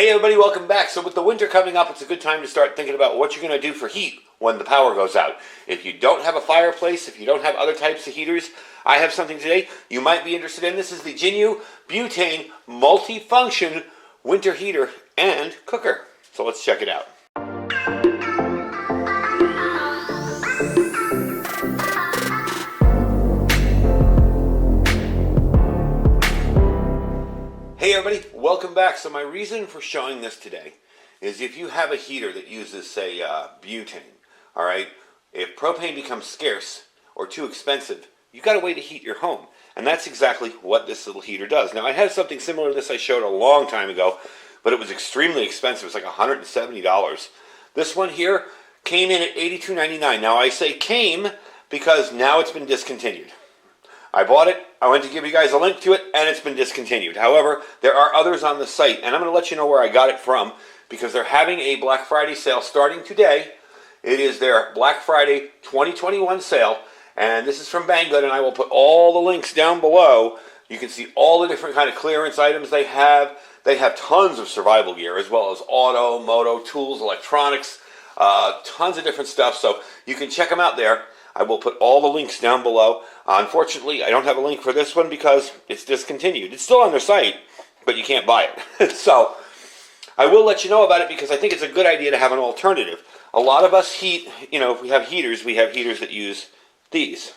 Hey everybody, welcome back. So with the winter coming up, it's a good time to start thinking about what you're going to do for heat when the power goes out. If you don't have a fireplace, if you don't have other types of heaters, I have something today you might be interested in. This is the Jinyu Butane Multifunction Winter Heater and Cooker. So let's check it out. Hey everybody, welcome back. So my reason for showing this today is if you have a heater that uses, say, butane, all right, if propane becomes scarce or too expensive, you've got a way to heat your home. And that's exactly what this little heater does. Now, I had something similar to this I showed a long time ago, but it was extremely expensive. It was like $170. This one here came in at $82.99. Now, I say came because now it's been discontinued. I bought it, I went to give you guys a link to it, and it's been discontinued. However, there are others on the site, and I'm going to let you know where I got it from, because they're having a Black Friday sale starting today. It is their Black Friday 2021 sale, and this is from Banggood, and I will put all the links down below. You can see all the different kind of clearance items they have. They have tons of survival gear, as well as auto, moto, tools, electronics, tons of different stuff, so you can check them out there. I will put all the links down below. Unfortunately, I don't have a link for this one because it's discontinued. It's still on their site, but you can't buy it. So I will let you know about it because I think it's a good idea to have an alternative. A lot of us heat, if we have heaters that use these.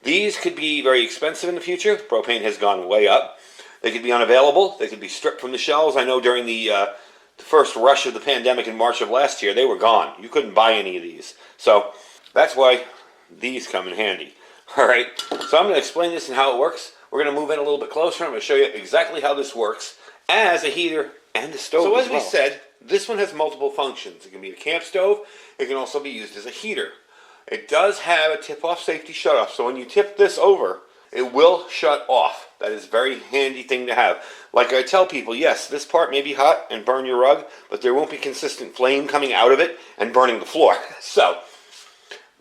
These could be very expensive in the future. Propane has gone way up. They could be unavailable. They could be stripped from the shelves. I know during the first rush of the pandemic in March of last year, they were gone. You couldn't buy any of these. So that's why these come in handy. All right, so I'm going to explain this and how it works. We're going to move in a little bit closer. I'm going to show you exactly how this works as a heater and a stove. So as we said, this one has multiple functions. It can be a camp stove. It can also be used as a heater. It does have a tip-off safety shut-off, so when you tip this over, it will shut off. That is a very handy thing to have. Like I tell people, yes, this part may be hot and burn your rug, but there won't be consistent flame coming out of it and burning the floor. So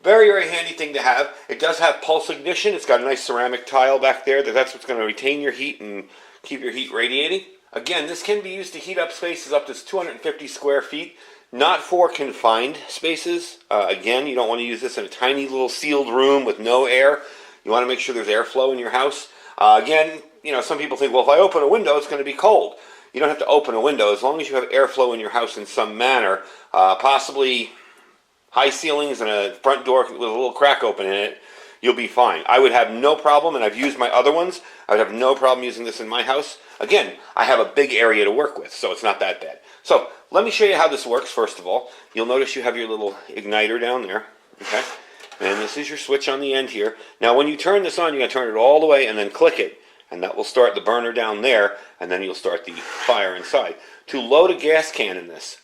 very, very handy thing to have. It does have pulse ignition. It's got a nice ceramic tile back there. That's what's going to retain your heat and keep your heat radiating. Again, this can be used to heat up spaces up to 250 square feet, not for confined spaces. Again, you don't want to use this in a tiny little sealed room with no air. You want to make sure there's airflow in your house. Again, some people think, well, if I open a window, it's going to be cold. You don't have to open a window. As long as you have airflow in your house in some manner, possibly high ceilings and a front door with a little crack open in it, you'll be fine. I would have no problem, and I've used my other ones, I would have no problem using this in my house. Again, I have a big area to work with, so it's not that bad. So let me show you how this works, first of all. You'll notice you have your little igniter down there, okay? And this is your switch on the end here. Now when you turn this on, you're going to turn it all the way and then click it, and that will start the burner down there, and then you'll start the fire inside. To load a gas can in this,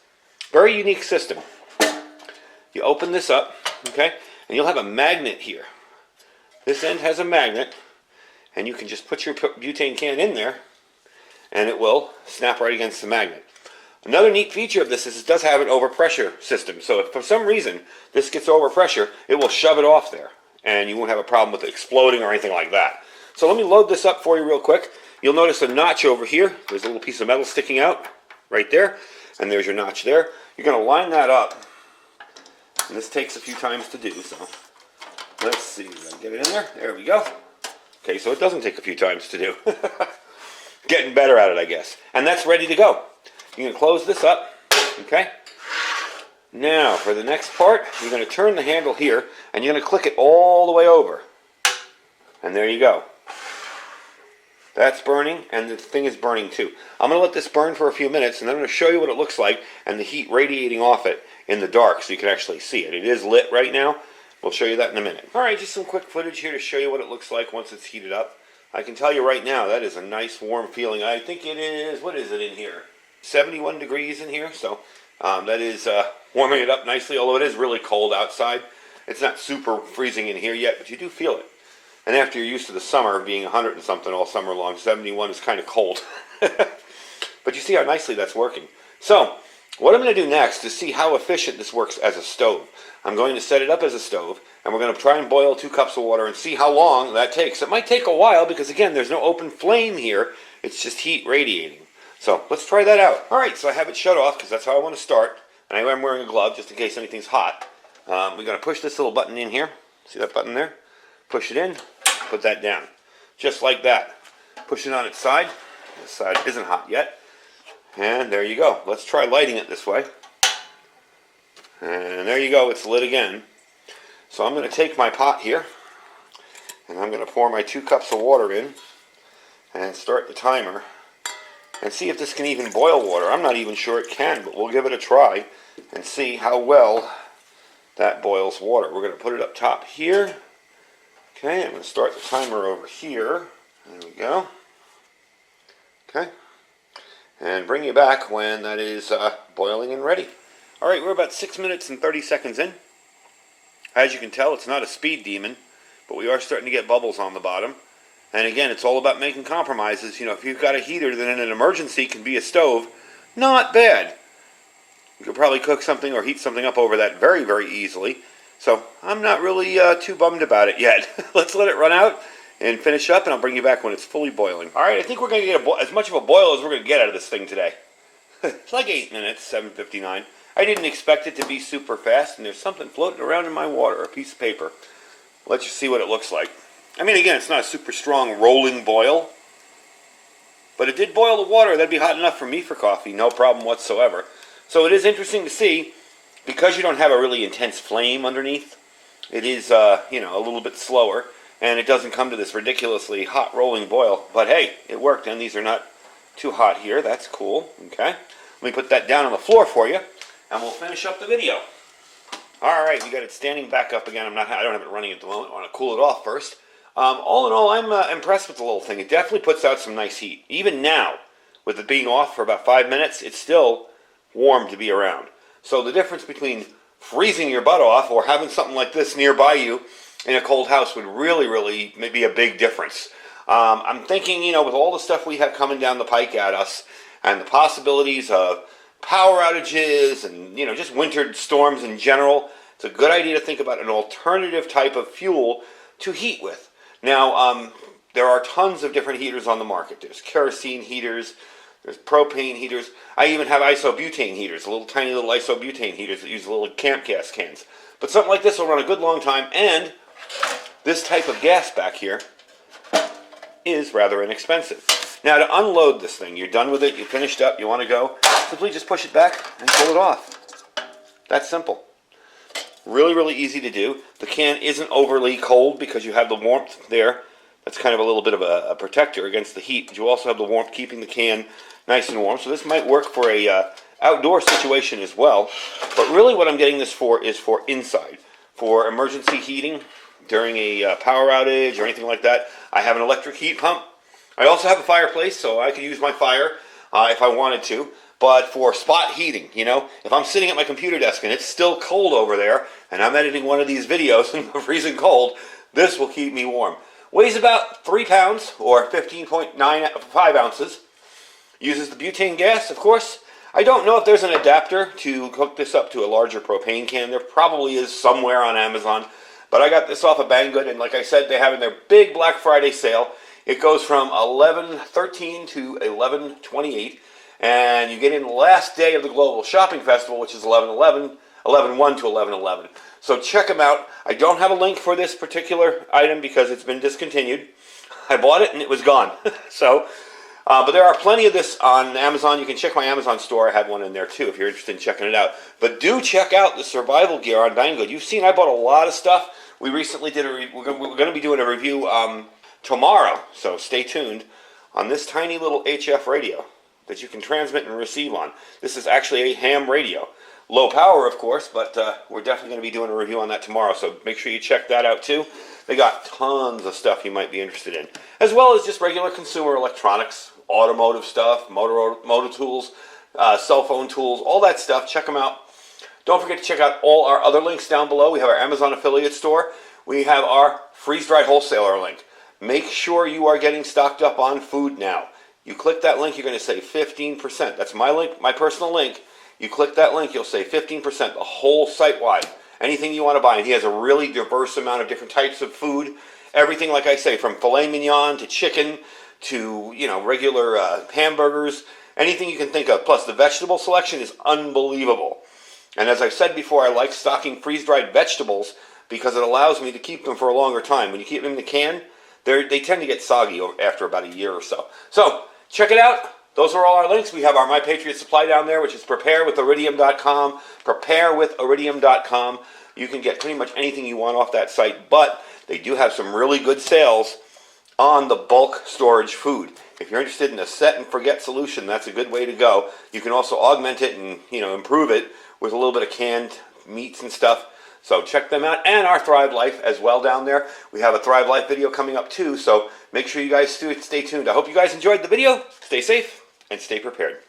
very unique system. You open this up, okay, and you'll have a magnet here. This end has a magnet, and you can just put your butane can in there, and it will snap right against the magnet. Another neat feature of this is it does have an overpressure system, so if for some reason this gets overpressure, it will shove it off there, and you won't have a problem with it exploding or anything like that. So let me load this up for you real quick. You'll notice a notch over here. There's a little piece of metal sticking out right there, and there's your notch there. You're going to line that up. And this takes a few times to do, so let's see. Get it in there. There we go. Okay, so it doesn't take a few times to do. Getting better at it, I guess. And that's ready to go. You're going to close this up, okay? Now, for the next part, you're going to turn the handle here, and you're going to click it all the way over. And there you go. That's burning, and the thing is burning too. I'm going to let this burn for a few minutes, and then I'm going to show you what it looks like, and the heat radiating off it in the dark so you can actually see it. It is lit right now. We'll show you that in a minute. Alright, just some quick footage here to show you what it looks like once it's heated up. I can tell you right now, that is a nice warm feeling. I think it is, what is it in here? 71 degrees in here, so that is warming it up nicely, although it is really cold outside. It's not super freezing in here yet, but you do feel it. And after you're used to the summer being 100 and something all summer long, 71 is kind of cold. But you see how nicely that's working. So, what I'm going to do next is see how efficient this works as a stove. I'm going to set it up as a stove, and we're going to try and boil 2 cups of water and see how long that takes. It might take a while because, again, there's no open flame here. It's just heat radiating. So let's try that out. All right, so I have it shut off because that's how I want to start. And I am wearing a glove just in case anything's hot. We're going to push this little button in here. See that button there? Push it in, put that down. Just like that. Push it on its side. This side isn't hot yet. And there you go. Let's try lighting it this way. And there you go, it's lit again. So I'm going to take my pot here, and I'm going to pour my 2 cups of water in, and start the timer, and see if this can even boil water. I'm not even sure it can, but we'll give it a try, and see how well that boils water. We're going to put it up top here. Okay, I'm going to start the timer over here. There we go. Okay. And bring you back when that is boiling and ready. Alright, we're about 6 minutes and 30 seconds in. As you can tell, it's not a speed demon, but we are starting to get bubbles on the bottom. And again, it's all about making compromises. You know, if you've got a heater that in an emergency can be a stove, not bad. You could probably cook something or heat something up over that very, very easily. So I'm not really too bummed about it yet. Let's let it run out and finish up, and I'll bring you back when it's fully boiling. Alright, I think we're going to get as much of a boil as we're going to get out of this thing today. It's like 8 minutes, 7:59. I didn't expect it to be super fast, and there's something floating around in my water, a piece of paper. I'll let you see what it looks like. I mean, again, it's not a super strong rolling boil, but it did boil the water. That'd be hot enough for me for coffee, no problem whatsoever. So it is interesting to see, because you don't have a really intense flame underneath, it is, you know, a little bit slower, and it doesn't come to this ridiculously hot rolling boil. But hey, it worked, and these are not too hot here. That's cool. Okay, let me put that down on the floor for you, and we'll finish up the video. All right, we got it standing back up again. I don't have it running at the moment. I want to cool it off first. All in all, I'm impressed with the little thing. It definitely puts out some nice heat. Even now, with it being off for about 5 minutes, it's still warm to be around. So the difference between freezing your butt off or having something like this nearby you in a cold house would really maybe a big difference. I'm thinking, you know, with all the stuff we have coming down the pike at us and the possibilities of power outages and, you know, just winter storms in general, it's a good idea to think about an alternative type of fuel to heat with. Now, there are tons of different heaters on the market. There's kerosene heaters, there's propane heaters. I even have isobutane heaters, tiny little isobutane heaters that use little camp gas cans. But something like this will run a good long time, and this type of gas back here is rather inexpensive. Now, to unload this thing, you're done with it, you finished up, you want to go, simply just push it back and pull it off. That's simple. Really easy to do. The can isn't overly cold because you have the warmth there. That's kind of a little bit of a protector against the heat, but you also have the warmth keeping the can nice and warm. So this might work for a outdoor situation as well. But really what I'm getting this for is for inside. For emergency heating during a power outage or anything like that. I have an electric heat pump. I also have a fireplace, so I could use my fire if I wanted to. But for spot heating, you know, if I'm sitting at my computer desk and it's still cold over there, and I'm editing one of these videos in the freezing cold, this will keep me warm. Weighs about 3 pounds, or 15.95 ounces. Uses the butane gas, of course. I don't know if there's an adapter to hook this up to a larger propane can. There probably is somewhere on Amazon. But I got this off of Banggood, and like I said, they have in their big Black Friday sale. It goes from $11.13 to $11.28. And you get in the last day of the Global Shopping Festival, which is 11/1 to 11/11. So check them out. I don't have a link for this particular item because it's been discontinued. I bought it and it was gone. But there are plenty of this on Amazon. You can check my Amazon store. I had one in there too if you're interested in checking it out. But do check out the survival gear on Banggood. You've seen I bought a lot of stuff. We recently did we're going to be doing a review tomorrow, so stay tuned, on this tiny little HF radio that you can transmit and receive on. This is actually a ham radio. Low power, of course, but we're definitely going to be doing a review on that tomorrow, so make sure you check that out too. They got tons of stuff you might be interested in, as well as just regular consumer electronics, automotive stuff, motor tools, cell phone tools, all that stuff. Check them out. Don't forget to check out all our other links down below. We have our Amazon affiliate store. We have our freeze-dried wholesaler link. Make sure you are getting stocked up on food now. You click that link, you're going to save 15%. That's my link, my personal link. You click that link, you'll save 15%, the whole site-wide. Anything you want to buy. And he has a really diverse amount of different types of food. Everything, like I say, from filet mignon to chicken to, you know, regular hamburgers, anything you can think of. Plus, the vegetable selection is unbelievable. And as I've said before, I like stocking freeze-dried vegetables because it allows me to keep them for a longer time. When you keep them in the can, they tend to get soggy after about a year or so. So, check it out. Those are all our links. We have our My Patriot Supply down there, which is preparewithiridium.com, preparewithiridium.com. You can get pretty much anything you want off that site, but they do have some really good sales on the bulk storage food. If you're interested in a set and forget solution, that's a good way to go. You can also augment it and improve it with a little bit of canned meats and stuff. So check them out, and our Thrive Life as well down there. We have a Thrive Life video coming up too, so make sure you guys stay tuned. I hope you guys enjoyed the video. Stay safe and stay prepared.